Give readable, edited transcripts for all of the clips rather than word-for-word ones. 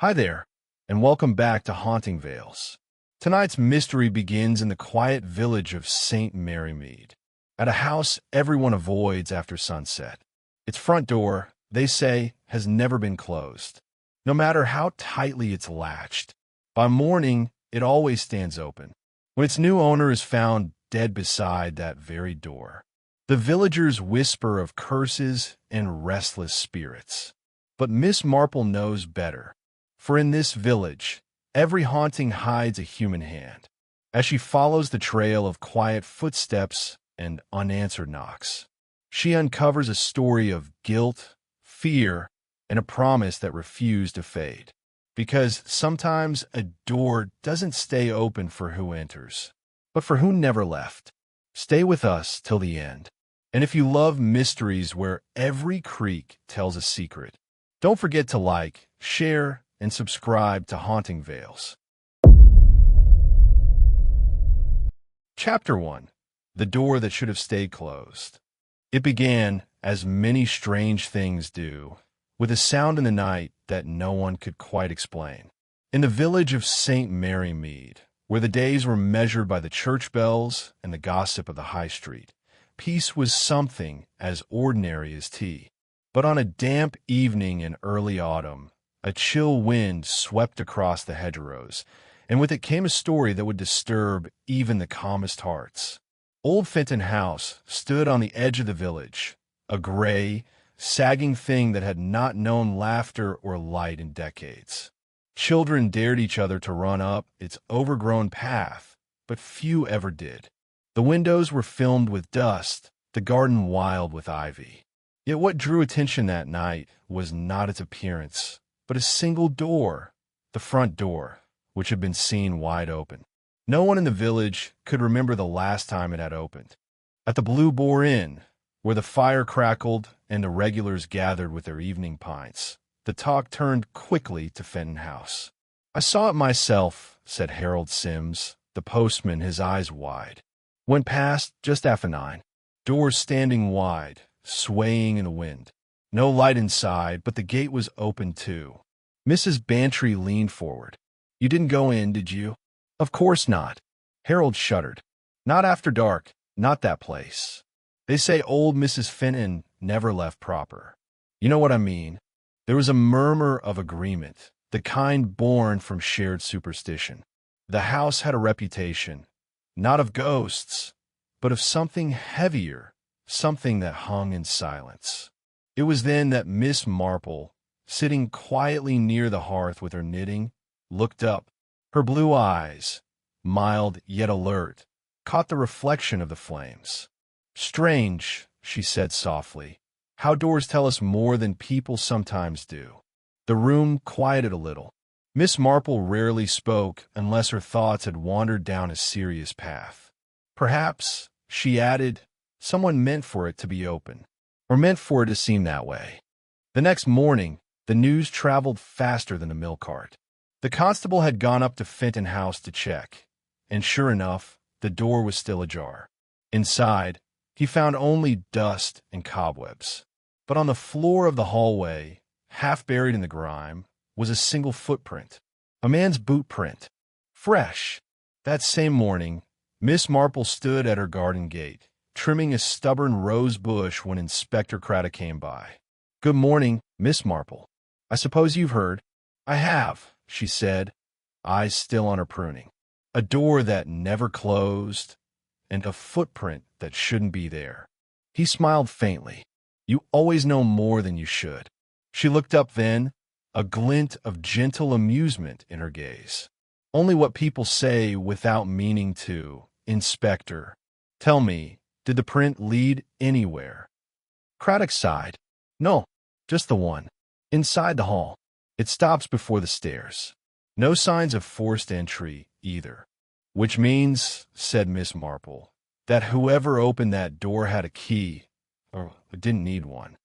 Hi there, and welcome back to Haunting Vales. Tonight's mystery begins in the quiet village of St. Mary Mead, at a house everyone avoids after sunset. Its front door, they say, has never been closed, no matter how tightly it's latched. By morning, it always stands open, when its new owner is found dead beside that very door. The villagers whisper of curses and restless spirits. But Miss Marple knows better. For in this village, every haunting hides a human hand. As she follows the trail of quiet footsteps and unanswered knocks, she uncovers a story of guilt, fear, and a promise that refuse to fade. Because sometimes a door doesn't stay open for who enters, but for who never left. Stay with us till the end. And if you love mysteries where every creak tells a secret, don't forget to like, share, and subscribe to Haunting Vales. Chapter 1. The Door That Should Have Stayed Closed. It began, as many strange things do, with a sound in the night that no one could quite explain. In the village of St. Mary Mead, where the days were measured by the church bells and the gossip of the high street, peace was something as ordinary as tea. But on a damp evening in early autumn, a chill wind swept across the hedgerows, and with it came a story that would disturb even the calmest hearts. Old Fenton House stood on the edge of the village, a gray, sagging thing that had not known laughter or light in decades. Children dared each other to run up its overgrown path, but few ever did. The windows were filmed with dust, the garden wild with ivy. Yet what drew attention that night was not its appearance, but a single door, the front door, which had been seen wide open. No one in the village could remember the last time it had opened. At the Blue Boar Inn, where the fire crackled and the regulars gathered with their evening pints, the talk turned quickly to Fenton House. "I saw it myself," said Harold Sims, the postman, his eyes wide. "Went past just after 9. Doors standing wide, swaying in the wind. No light inside, but the gate was open too." Mrs. Bantry leaned forward. "You didn't go in, did you?" "Of course not." Harold shuddered. "Not after dark, not that place. They say old Mrs. Fenton never left proper. You know what I mean." There was a murmur of agreement, the kind born from shared superstition. The house had a reputation, not of ghosts, but of something heavier, something that hung in silence. It was then that Miss Marple, sitting quietly near the hearth with her knitting, looked up. Her blue eyes, mild yet alert, caught the reflection of the flames. "Strange," she said softly, "how doors tell us more than people sometimes do." The room quieted a little. Miss Marple rarely spoke unless her thoughts had wandered down a serious path. "Perhaps," she added, "someone meant for it to be open, or meant for it to seem that way." The next morning, the news traveled faster than the milk cart. The constable had gone up to Fenton House to check, and sure enough, the door was still ajar. Inside, he found only dust and cobwebs. But on the floor of the hallway, half buried in the grime, was a single footprint, a man's boot print. Fresh. That same morning, Miss Marple stood at her garden gate, trimming a stubborn rose bush when Inspector Craddock came by. "Good morning, Miss Marple. I suppose you've heard." "I have," she said, eyes still on her pruning. A door that never closed, and a footprint that shouldn't be there. He smiled faintly. "You always know more than you should." She looked up then, a glint of gentle amusement in her gaze. "Only what people say without meaning to, Inspector. Tell me, did the print lead anywhere?" Craddock sighed. "No, just the one. Inside the hall. It stops before the stairs. No signs of forced entry, either." "Which means," said Miss Marple, "that whoever opened that door had a key, or didn't need one."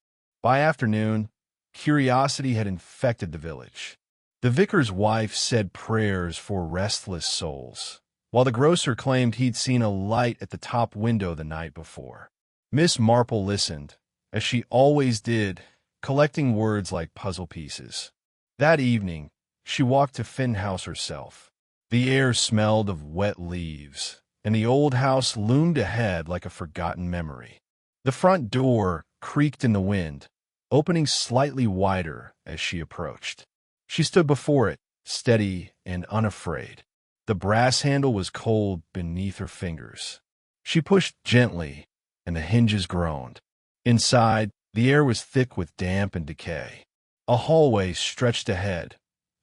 By afternoon, curiosity had infected the village. The vicar's wife said prayers for restless souls, while the grocer claimed he'd seen a light at the top window the night before. Miss Marple listened, as she always did, collecting words like puzzle pieces. That evening, she walked to Fenton House herself. The air smelled of wet leaves, and the old house loomed ahead like a forgotten memory. The front door creaked in the wind, opening slightly wider as she approached. She stood before it, steady and unafraid. The brass handle was cold beneath her fingers. She pushed gently, and the hinges groaned. Inside, the air was thick with damp and decay. A hallway stretched ahead,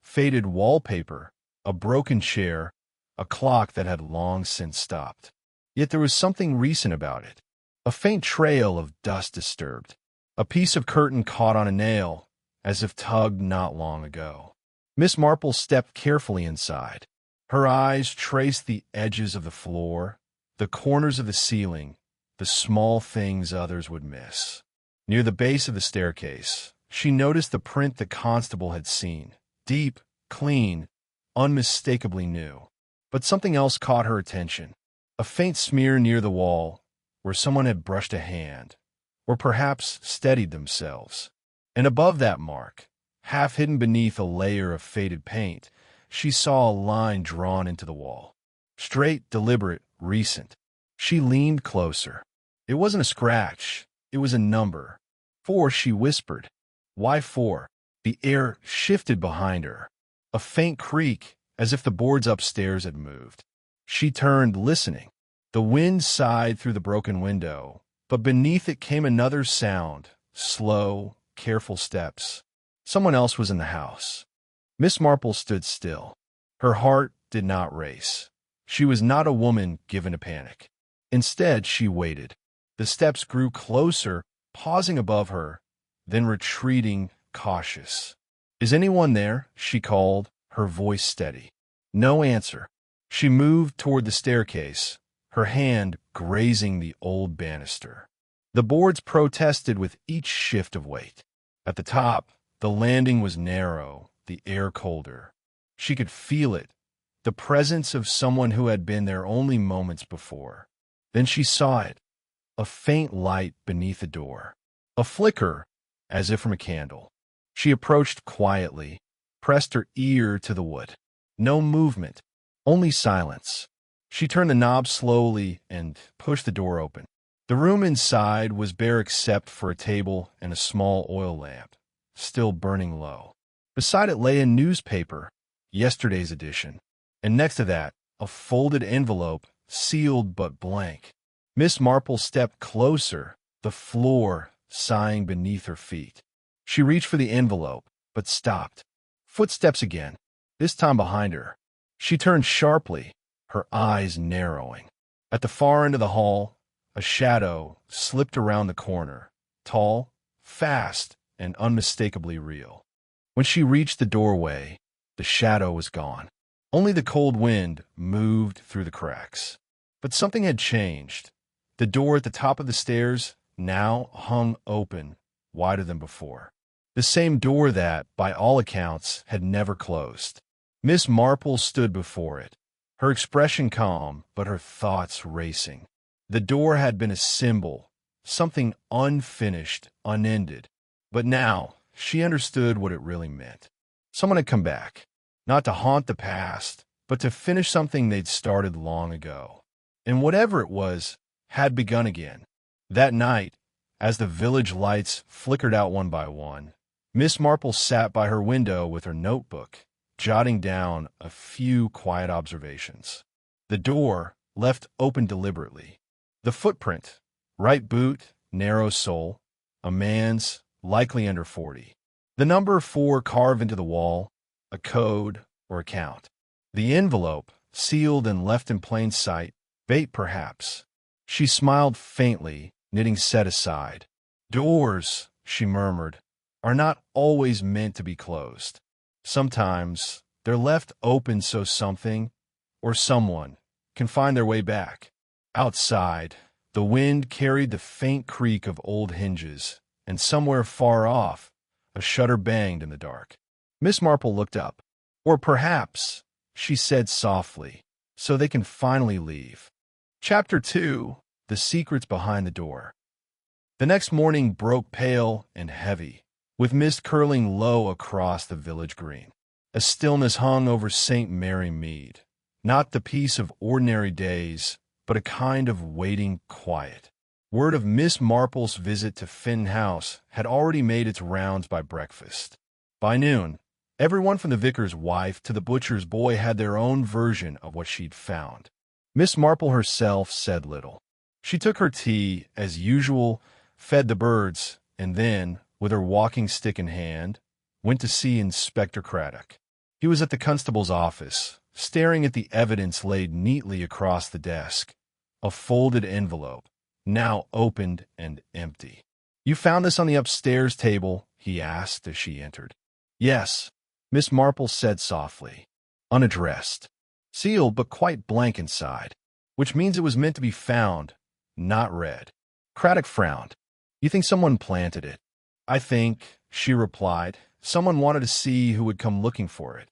faded wallpaper, a broken chair, a clock that had long since stopped. Yet there was something recent about it. A faint trail of dust disturbed. A piece of curtain caught on a nail, as if tugged not long ago. Miss Marple stepped carefully inside. Her eyes traced the edges of the floor, the corners of the ceiling, the small things others would miss. Near the base of the staircase, she noticed the print the constable had seen. Deep, clean, unmistakably new. But something else caught her attention. A faint smear near the wall, where someone had brushed a hand, or perhaps steadied themselves. And above that mark, half hidden beneath a layer of faded paint, she saw a line drawn into the wall. Straight, deliberate, recent. She leaned closer. It wasn't a scratch. It was a number. 4, she whispered. Why 4? The air shifted behind her. A faint creak, as if the boards upstairs had moved. She turned, listening. The wind sighed through the broken window, but beneath it came another sound, slow, careful steps. Someone else was in the house. Miss Marple stood still. Her heart did not race. She was not a woman given to panic. Instead, she waited. The steps grew closer, pausing above her, then retreating, cautious. Is anyone there? She called, her voice steady. No answer. She moved toward the staircase, her hand grazing the old banister. The boards protested with each shift of weight. At the top, the landing was narrow, the air colder. She could feel it, the presence of someone who had been there only moments before. Then she saw it, a faint light beneath the door, a flicker, as if from a candle. She approached quietly, pressed her ear to the wood. No movement, only silence. She turned the knob slowly and pushed the door open. The room inside was bare except for a table and a small oil lamp, still burning low. Beside it lay a newspaper, yesterday's edition, and next to that, a folded envelope, sealed but blank. Miss Marple stepped closer, the floor sighing beneath her feet. She reached for the envelope, but stopped. Footsteps again, this time behind her. She turned sharply, her eyes narrowing. At the far end of the hall, a shadow slipped around the corner, tall, fast, and unmistakably real. When she reached the doorway, the shadow was gone. Only the cold wind moved through the cracks. But something had changed. The door at the top of the stairs now hung open, wider than before. The same door that, by all accounts, had never closed. Miss Marple stood before it, her expression calm, but her thoughts racing. The door had been a symbol, something unfinished, unended. But now, she understood what it really meant. Someone had come back, not to haunt the past, but to finish something they'd started long ago. And whatever it was, had begun again. That night, as the village lights flickered out one by one, Miss Marple sat by her window with her notebook, jotting down a few quiet observations. The door, left open deliberately. The footprint, right boot, narrow sole, a man's, likely under 40. The number 4 carved into the wall, a code or account. The envelope, sealed and left in plain sight, bait perhaps. She smiled faintly, knitting set aside. Doors, she murmured, are not always meant to be closed. Sometimes they're left open so something, or someone, can find their way back. Outside, the wind carried the faint creak of old hinges, and somewhere far off, a shutter banged in the dark. Miss Marple looked up. Or perhaps, she said softly, so they can finally leave. Chapter 2. The Secrets Behind the Door. The next morning broke pale and heavy, with mist curling low across the village green. A stillness hung over St. Mary Mead, not the peace of ordinary days, but a kind of waiting quiet. Word of Miss Marple's visit to Fenton House had already made its rounds by breakfast. By noon, everyone from the vicar's wife to the butcher's boy had their own version of what she'd found. Miss Marple herself said little. She took her tea, as usual, fed the birds, and then, with her walking stick in hand, went to see Inspector Craddock. He was at the constable's office, staring at the evidence laid neatly across the desk, a folded envelope, now opened and empty. "You found this on the upstairs table?" he asked as she entered. "Yes," Miss Marple said softly. "Unaddressed. Sealed but quite blank inside, which means it was meant to be found, not read." Craddock frowned. "You think someone planted it?" "I think," she replied, "someone wanted to see who would come looking for it."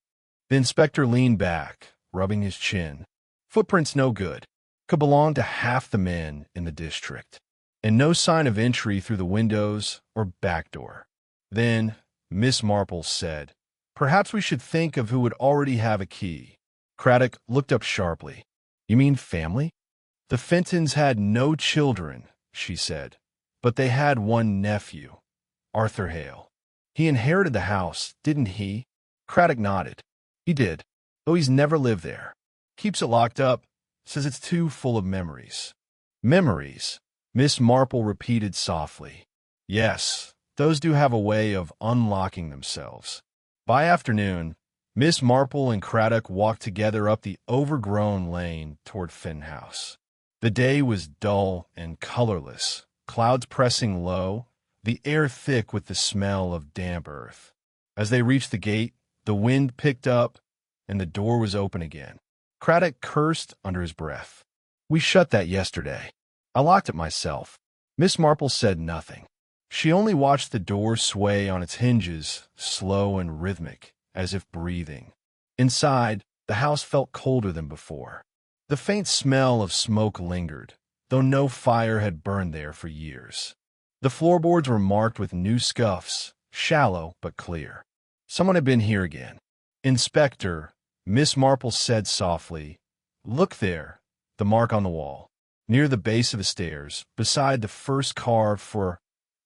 The inspector leaned back, rubbing his chin. "Footprints no good. Could belong to half the men in the district. And no sign of entry through the windows or back door." Then Miss Marple said, "Perhaps we should think of who would already have a key." Craddock looked up sharply. "You mean family?" "The Fentons had no children," she said, "but they had one nephew, Arthur Hale. He inherited the house, didn't he?" Craddock nodded. "He did, though he's never lived there. Keeps it locked up, says it's too full of memories." "Memories," Miss Marple repeated softly. "Yes, those do have a way of unlocking themselves." By afternoon, Miss Marple and Craddock walked together up the overgrown lane toward Fenton House. The day was dull and colorless, clouds pressing low, the air thick with the smell of damp earth. As they reached the gate, the wind picked up, and the door was open again. Craddock cursed under his breath. "We shut that yesterday. I locked it myself." Miss Marple said nothing. She only watched the door sway on its hinges, slow and rhythmic, as if breathing. Inside, the house felt colder than before. The faint smell of smoke lingered, though no fire had burned there for years. The floorboards were marked with new scuffs, shallow but clear. Someone had been here again. "Inspector," Miss Marple said softly, "look there, the mark on the wall, near the base of the stairs, beside the first carved for..."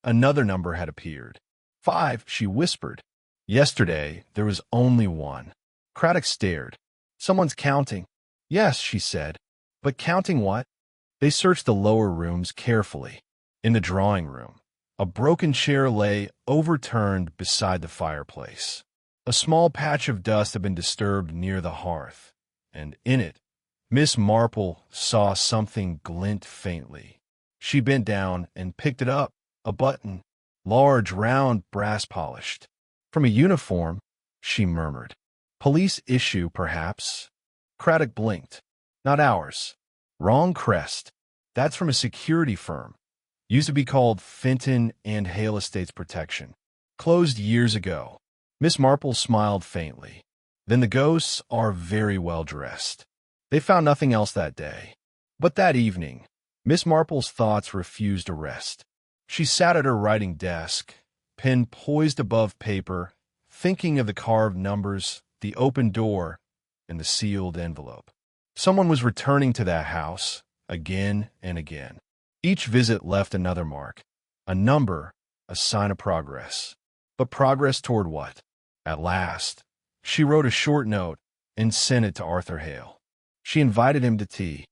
Another number had appeared. "5," she whispered. "Yesterday, there was only one." Craddock stared. "Someone's counting." "Yes," she said. "But counting what?" They searched the lower rooms carefully. In the drawing room, a broken chair lay overturned beside the fireplace. A small patch of dust had been disturbed near the hearth, and in it, Miss Marple saw something glint faintly. She bent down and picked it up, a button, large, round, brass-polished. "From a uniform," she murmured. "Police issue, perhaps." Craddock blinked. "Not ours. Wrong crest. That's from a security firm. Used to be called Fenton and Hale Estates Protection. Closed years ago." Miss Marple smiled faintly. "Then the ghosts are very well dressed." They found nothing else that day. But that evening, Miss Marple's thoughts refused to rest. She sat at her writing desk, pen poised above paper, thinking of the carved numbers, the open door, and the sealed envelope. Someone was returning to that house, again and again. Each visit left another mark, a number, a sign of progress. But progress toward what? At last, she wrote a short note and sent it to Arthur Hale. She invited him to tea.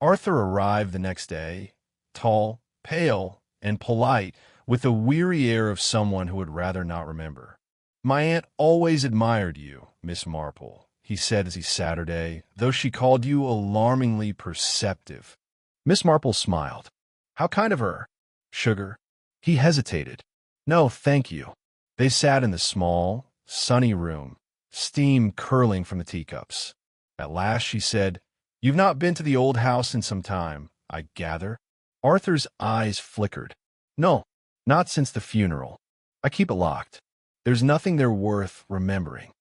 Arthur arrived the next day, tall, pale, and polite, with the weary air of someone who would rather not remember. "My aunt always admired you, Miss Marple," he said as he sat her day, "though she called you alarmingly perceptive." Miss Marple smiled. "How kind of her." "Sugar?" He hesitated. "No, thank you." They sat in the small, sunny room, steam curling from the teacups. At last she said, "You've not been to the old house in some time, I gather?" Arthur's eyes flickered. "No, not since the funeral. I keep it locked. There's nothing there worth remembering."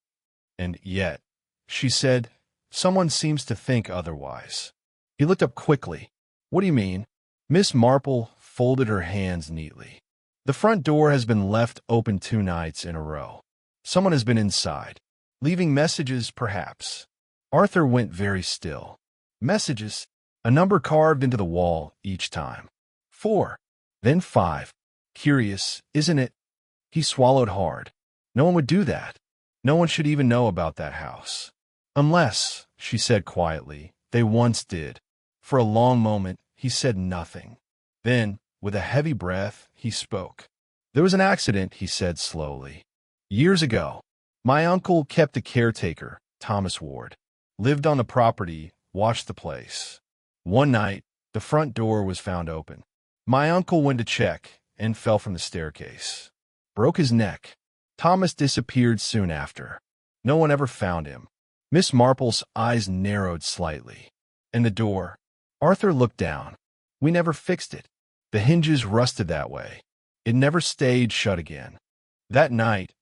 "And yet," she said, "someone seems to think otherwise." He looked up quickly. "What do you mean?" Miss Marple folded her hands neatly. "The front door has been left open 2 nights in a row. Someone has been inside. Leaving messages, perhaps. Arthur went very still. Messages, a number carved into the wall each time. 4, then 5. Curious, isn't it? He swallowed hard. No one would do that. No one should even know about that house. Unless, she said quietly, they once did. For a long moment, he said nothing. Then, with a heavy breath, he spoke. There was an accident, he said slowly. Years ago, my uncle kept a caretaker, Thomas Ward. Lived on the property, watched the place. One night, the front door was found open. My uncle went to check and fell from the staircase. Broke his neck. Thomas disappeared soon after. No one ever found him. Miss Marple's eyes narrowed slightly. And the door. Arthur looked down. We never fixed it. The hinges rusted that way. It never stayed shut again. That night,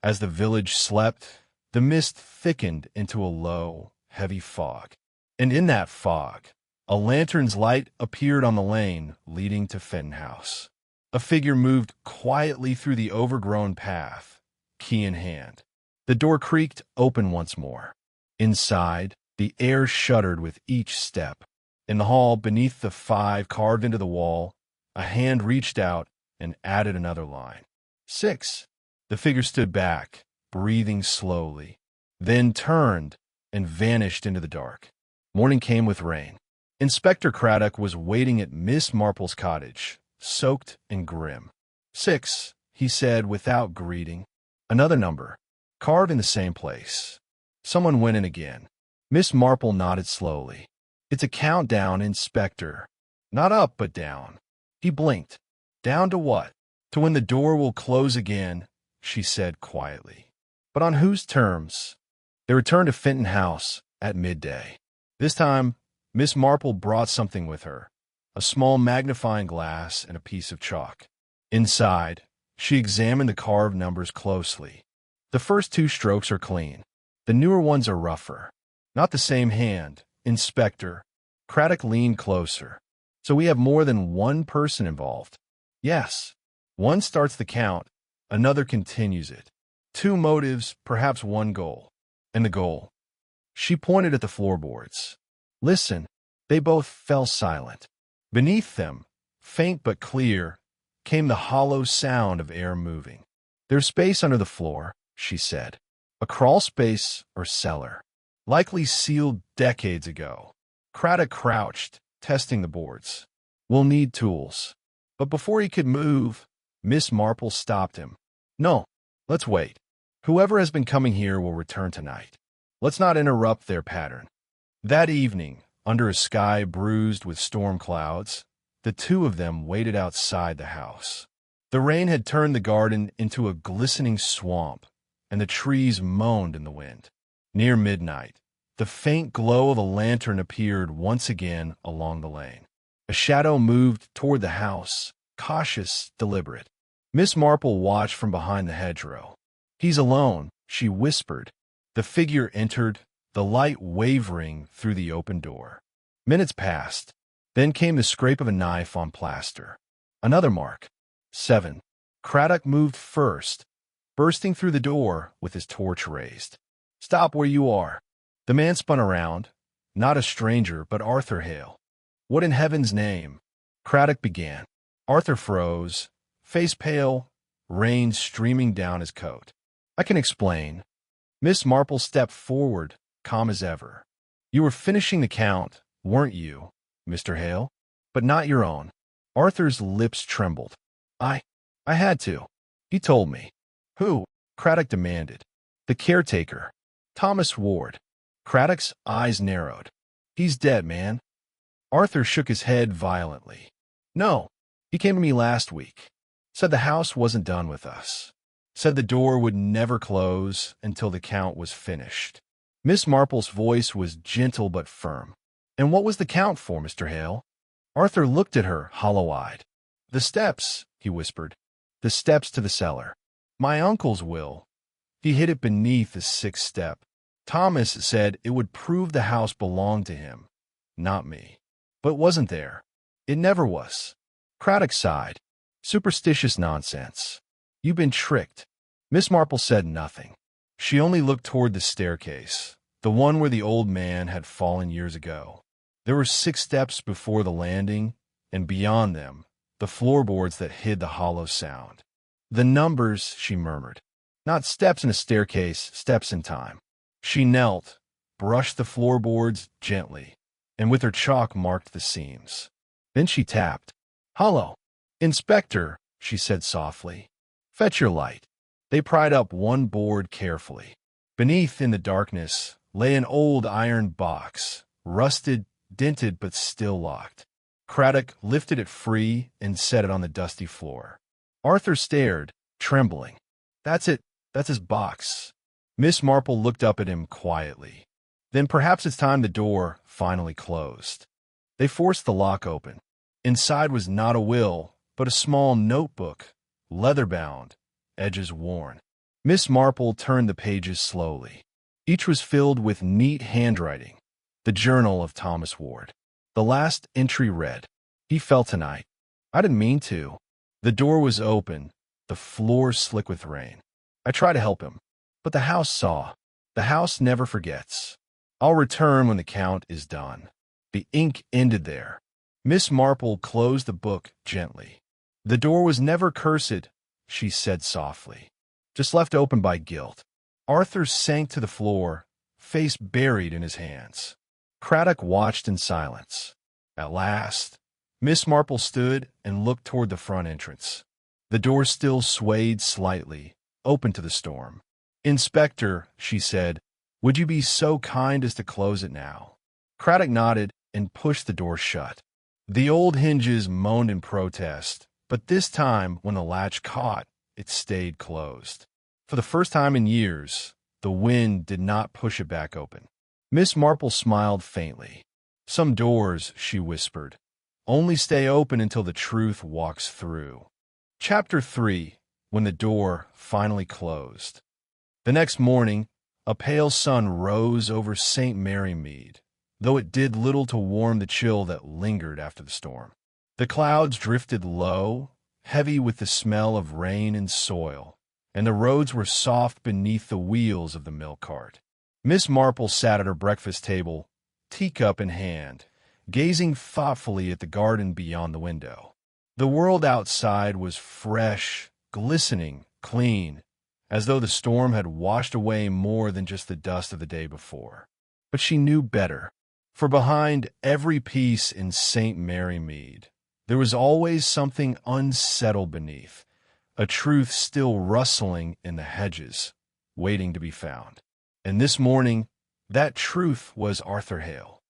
as the village slept, the mist thickened into a low, heavy fog. And in that fog, a lantern's light appeared on the lane leading to Fenton House. A figure moved quietly through the overgrown path, key in hand. The door creaked open once more. Inside, the air shuddered with each step. In the hall, beneath the 5 carved into the wall, a hand reached out and added another line. 6. The figure stood back, breathing slowly, then turned and vanished into the dark. Morning came with rain. Inspector Craddock was waiting at Miss Marple's cottage, soaked and grim. 6, he said without greeting. Another number, carved in the same place. Someone went in again. Miss Marple nodded slowly. It's a countdown, Inspector. Not up, but down. He blinked. Down to what? To when the door will close again, she said quietly. But on whose terms? They returned to Fenton House at midday. This time, Miss Marple brought something with her, a small magnifying glass and a piece of chalk. Inside, she examined the carved numbers closely. The first 2 strokes are clean. The newer ones are rougher. Not the same hand, Inspector. Craddock leaned closer. So we have more than one person involved. Yes. One starts the count, another continues it. 2 motives, perhaps 1 goal. And the goal. She pointed at the floorboards. Listen. They both fell silent. Beneath them, faint but clear, came the hollow sound of air moving. There's space under the floor, she said. A crawl space or cellar. Likely sealed decades ago. Craddock crouched, testing the boards. We'll need tools. But before he could move, Miss Marple stopped him. No, let's wait. Whoever has been coming here will return tonight. Let's not interrupt their pattern. That evening, under a sky bruised with storm clouds, the 2 of them waited outside the house. The rain had turned the garden into a glistening swamp, and the trees moaned in the wind. Near midnight, the faint glow of a lantern appeared once again along the lane. A shadow moved toward the house, cautious, deliberate. Miss Marple watched from behind the hedgerow. He's alone, she whispered. The figure entered, the light wavering through the open door. Minutes passed. Then came the scrape of a knife on plaster. Another mark. 7. Craddock moved first, bursting through the door with his torch raised. Stop where you are. The man spun around. Not a stranger, but Arthur Hale. What in heaven's name? Craddock began. Arthur froze, face pale, rain streaming down his coat. I can explain. Miss Marple stepped forward, calm as ever. You were finishing the count, weren't you, Mr. Hale? But not your own. Arthur's lips trembled. I had to. He told me. Who? Craddock demanded. The caretaker. Thomas Ward. Craddock's eyes narrowed. He's dead, man. Arthur shook his head violently. No, he came to me last week. Said the house wasn't done with us. Said the door would never close until the count was finished. Miss Marple's voice was gentle but firm. And what was the count for, Mr. Hale? Arthur looked at her, hollow-eyed. The steps, he whispered. The steps to the cellar. My uncle's will. He hid it beneath the 6th step. Thomas said it would prove the house belonged to him, not me. But it wasn't there. It never was. Craddock sighed. Superstitious nonsense. You've been tricked. Miss Marple said nothing. She only looked toward the staircase, the one where the old man had fallen years ago. There were 6 steps before the landing, and beyond them, the floorboards that hid the hollow sound. The numbers, she murmured. Not steps in a staircase, steps in time. She knelt, brushed the floorboards gently, and with her chalk marked the seams. Then she tapped. "Hollow." "Inspector," she said softly. "Fetch your light." They pried up one board carefully. Beneath, in the darkness, lay an old iron box, rusted, dented, but still locked. Craddock lifted it free and set it on the dusty floor. Arthur stared, trembling. "That's it. That's his box." Miss Marple looked up at him quietly. "Then perhaps it's time the door finally closed." They forced the lock open. Inside was not a will, but a small notebook, leather-bound, edges worn. Miss Marple turned the pages slowly. Each was filled with neat handwriting. The journal of Thomas Ward. The last entry read, "He fell tonight. I didn't mean to." The door was open, the floor slick with rain. "I tried to help him, but the house saw. The house never forgets. I'll return when the count is done." The ink ended there. Miss Marple closed the book gently. "The door was never cursed," she said softly, "just left open by guilt." Arthur sank to the floor, face buried in his hands. Craddock watched in silence. At last, Miss Marple stood and looked toward the front entrance. The door still swayed slightly, open to the storm. "Inspector," she said, "would you be so kind as to close it now?" Craddock nodded and pushed the door shut. The old hinges moaned in protest, but this time, when the latch caught, it stayed closed. For the first time in years, the wind did not push it back open. Miss Marple smiled faintly. "Some doors," she whispered, "only stay open until the truth walks through." Chapter 3. When the door finally closed. The next morning, a pale sun rose over St. Mary Mead, though it did little to warm the chill that lingered after the storm. The clouds drifted low, heavy with the smell of rain and soil, and the roads were soft beneath the wheels of the milk cart. Miss Marple sat at her breakfast table, teacup in hand, gazing thoughtfully at the garden beyond the window. The world outside was fresh, glistening, clean, as though the storm had washed away more than just the dust of the day before. But she knew better, for behind every peace in St. Mary Mead, there was always something unsettled beneath, a truth still rustling in the hedges, waiting to be found. And this morning, that truth was Arthur Hale.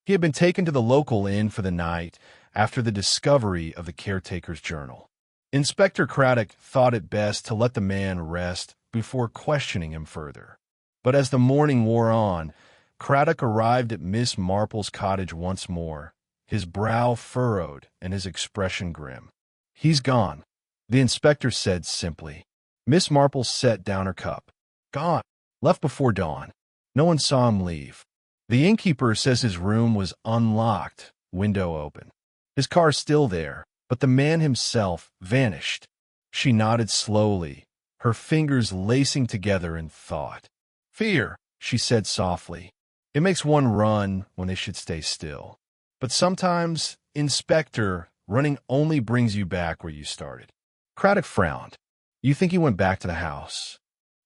He had been taken to the local inn for the night after the discovery of the caretaker's journal. Inspector Craddock thought it best to let the man rest before questioning him further. But as the morning wore on, Craddock arrived at Miss Marple's cottage once more, his brow furrowed and his expression grim. "He's gone," the inspector said simply. Miss Marple set down her cup. "Gone. Left before dawn. No one saw him leave. The innkeeper says his room was unlocked, window open. His car's still there, but the man himself vanished." She nodded slowly, her fingers lacing together in thought. "Fear," she said softly. "It makes one run when they should stay still. But sometimes, Inspector, running only brings you back where you started." Craddock frowned. "You think he went back to the house?"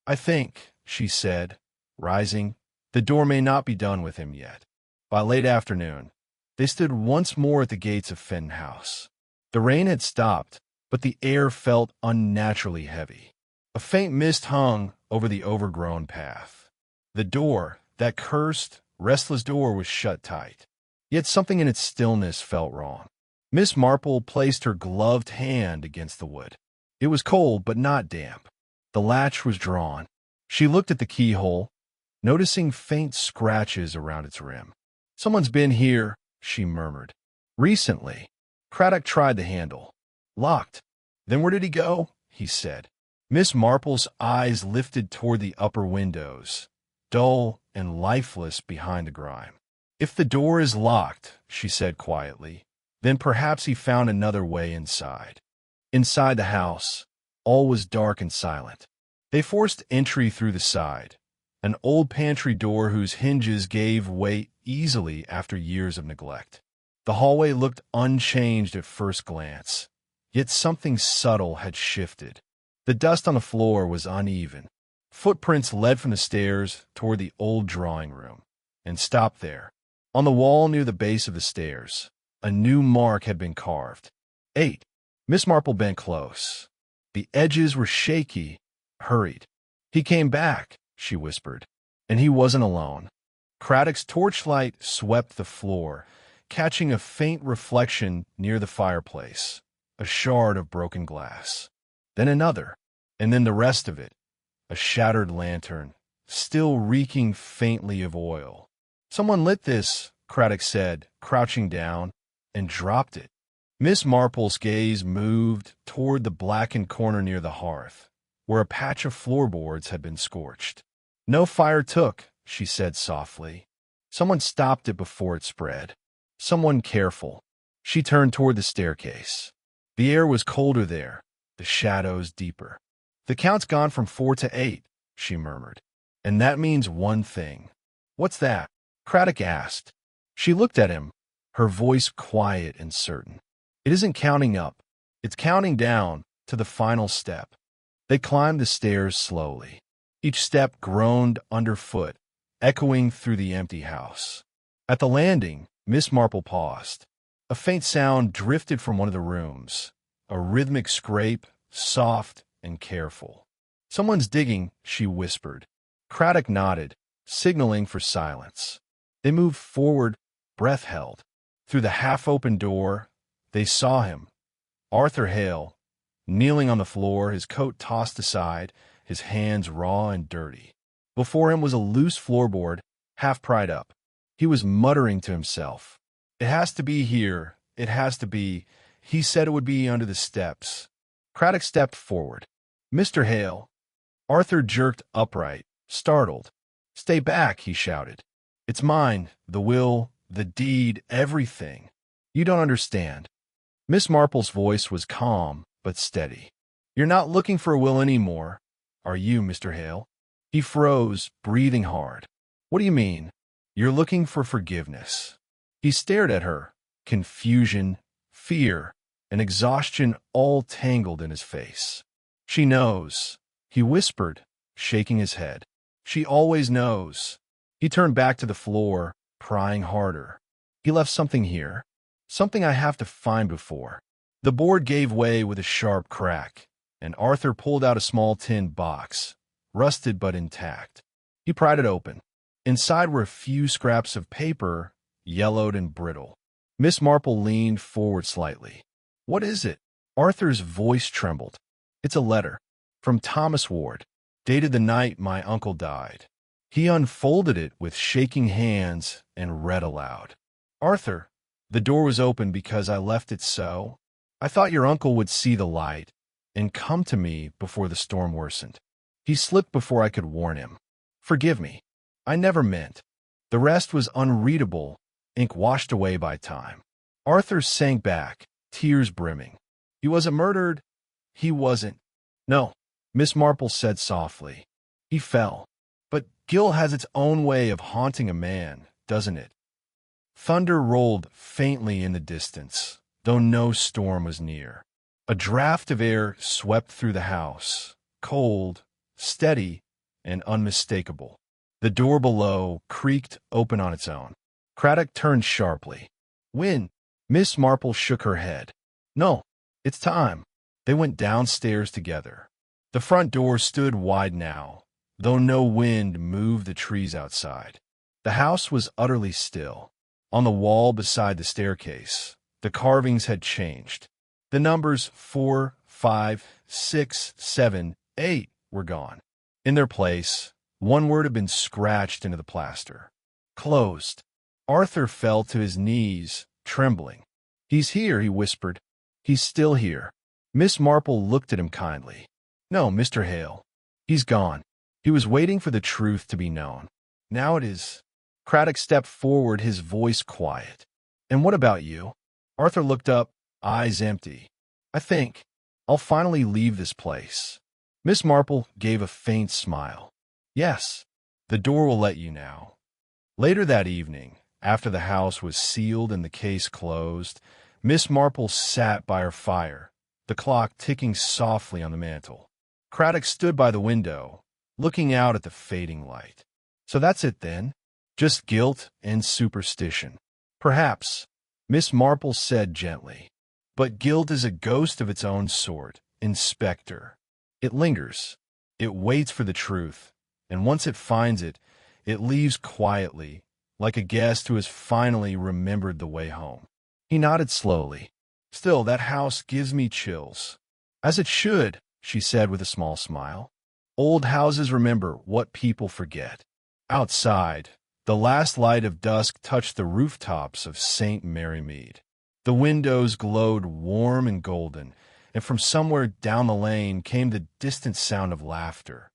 "I think," she said, rising, "the door may not be done with him yet." By late afternoon, they stood once more at the gates of Fenton House. The rain had stopped, but the air felt unnaturally heavy. A faint mist hung over the overgrown path. The door, that cursed, restless door, was shut tight. Yet something in its stillness felt wrong. Miss Marple placed her gloved hand against the wood. It was cold, but not damp. The latch was drawn. She looked at the keyhole, noticing faint scratches around its rim. "Someone's been here," she murmured. "Recently." Craddock tried the handle. "Locked." "Then where did he go?" he said. Miss Marple's eyes lifted toward the upper windows, dull and lifeless behind the grime. "If the door is locked," she said quietly, "then perhaps he found another way inside." Inside the house, all was dark and silent. They forced entry through the side, an old pantry door whose hinges gave way easily after years of neglect. The hallway looked unchanged at first glance, yet something subtle had shifted. The dust on the floor was uneven. Footprints led from the stairs toward the old drawing room, and stopped there. On the wall near the base of the stairs, a new mark had been carved. 8. Miss Marple bent close. The edges were shaky, hurried. "He came back," she whispered, and he wasn't alone. Craddock's torchlight swept the floor, catching a faint reflection near the fireplace, a shard of broken glass. Then another, and then the rest of it, a shattered lantern, still reeking faintly of oil. "Someone lit this," Craddock said, crouching down, and dropped it. Miss Marple's gaze moved toward the blackened corner near the hearth, where a patch of floorboards had been scorched. "No fire took," she said softly. "Someone stopped it before it spread. Someone careful." She turned toward the staircase. The air was colder there, the shadows deeper. "The count's gone from 4 to 8, she murmured. "And that means one thing." "What's that?" Craddock asked. She looked at him, her voice quiet and certain. "It isn't counting up. It's counting down to the final step." They climbed the stairs slowly. Each step groaned underfoot, echoing through the empty house. At the landing, Miss Marple paused. A faint sound drifted from one of the rooms, a rhythmic scrape, soft and careful. "Someone's digging," she whispered. Craddock nodded, signaling for silence. They moved forward, breath held. Through the half-open door, they saw him, Arthur Hale, kneeling on the floor, his coat tossed aside, his hands raw and dirty. Before him was a loose floorboard, half pried up. He was muttering to himself. "It has to be here. It has to be. He said it would be under the steps." Craddock stepped forward. "Mr. Hale." Arthur jerked upright, startled. "Stay back," he shouted. "It's mine, the will, the deed, everything. You don't understand." Miss Marple's voice was calm but steady. "You're not looking for a will anymore, are you, Mr. Hale?" He froze, breathing hard. "What do you mean?" "You're looking for forgiveness." He stared at her, confusion, fear, and exhaustion all tangled in his face. "She knows," he whispered, shaking his head. "She always knows." He turned back to the floor, prying harder. "He left something here, something I have to find before." The board gave way with a sharp crack, and Arthur pulled out a small tin box, rusted but intact. He pried it open. Inside were a few scraps of paper, yellowed and brittle. Miss Marple leaned forward slightly. "What is it?" Arthur's voice trembled. "It's a letter. From Thomas Ward, dated the night my uncle died." He unfolded it with shaking hands and read aloud. "Arthur, the door was open because I left it so. I thought your uncle would see the light and come to me before the storm worsened. He slipped before I could warn him. Forgive me. I never meant." The rest was unreadable, ink washed away by time. Arthur sank back, tears brimming. "He wasn't murdered. He wasn't." "No," Miss Marple said softly. "He fell. But guilt has its own way of haunting a man, doesn't it?" Thunder rolled faintly in the distance, though no storm was near. A draft of air swept through the house, cold, steady, and unmistakable. The door below creaked open on its own. Craddock turned sharply. "When?" Miss Marple shook her head. "No, it's time." They went downstairs together. The front door stood wide now, though no wind moved the trees outside. The house was utterly still. On the wall beside the staircase, the carvings had changed. The numbers 4, 5, 6, 7, 8 were gone. In their place, one word had been scratched into the plaster. "Closed." Arthur fell to his knees, trembling. "He's here," he whispered. "He's still here." Miss Marple looked at him kindly. "No, Mr. Hale. He's gone." He was waiting for the truth to be known. "Now it is." Craddock stepped forward, his voice quiet. "And what about you?" Arthur looked up, eyes empty. "I think I'll finally leave this place." Miss Marple gave a faint smile. Yes, the door will let you now. Later that evening, after the house was sealed and the case closed, Miss Marple sat by her fire, the clock ticking softly on the mantel. Craddock stood by the window, looking out at the fading light. So that's it then? Just guilt and superstition. Perhaps, Miss Marple said gently. But guilt is a ghost of its own sort, Inspector. It lingers. It waits for the truth, and once it finds it, it leaves quietly, like a guest who has finally remembered the way home. He nodded slowly. Still, that house gives me chills. As it should, she said with a small smile. Old houses remember what people forget. Outside, the last light of dusk touched the rooftops of St. Mary Mead. The windows glowed warm and golden, and from somewhere down the lane came the distant sound of laughter.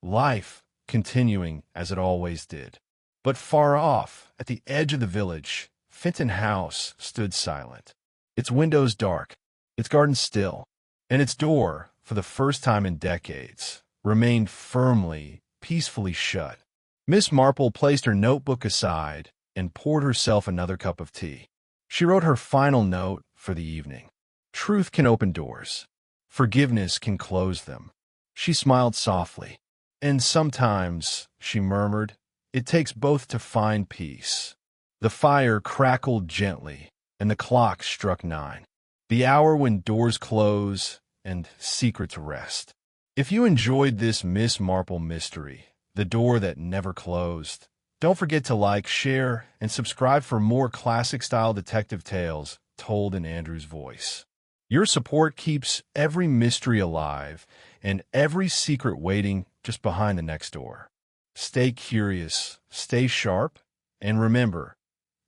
Life continuing as it always did. But far off, at the edge of the village, Fenton House stood silent, its windows dark, its garden still, and its door, for the first time in decades, remained firmly, peacefully shut. Miss Marple placed her notebook aside and poured herself another cup of tea. She wrote her final note for the evening. Truth can open doors. Forgiveness can close them. She smiled softly. And sometimes, she murmured, it takes both to find peace. The fire crackled gently, and the clock struck 9. The hour when doors close and secrets rest. If you enjoyed this Miss Marple mystery, The Door That Never Closed, don't forget to like, share, and subscribe for more classic-style detective tales told in Andrew's voice. Your support keeps every mystery alive and every secret waiting just behind the next door. Stay curious, stay sharp, and remember,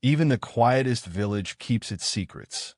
even the quietest village keeps its secrets.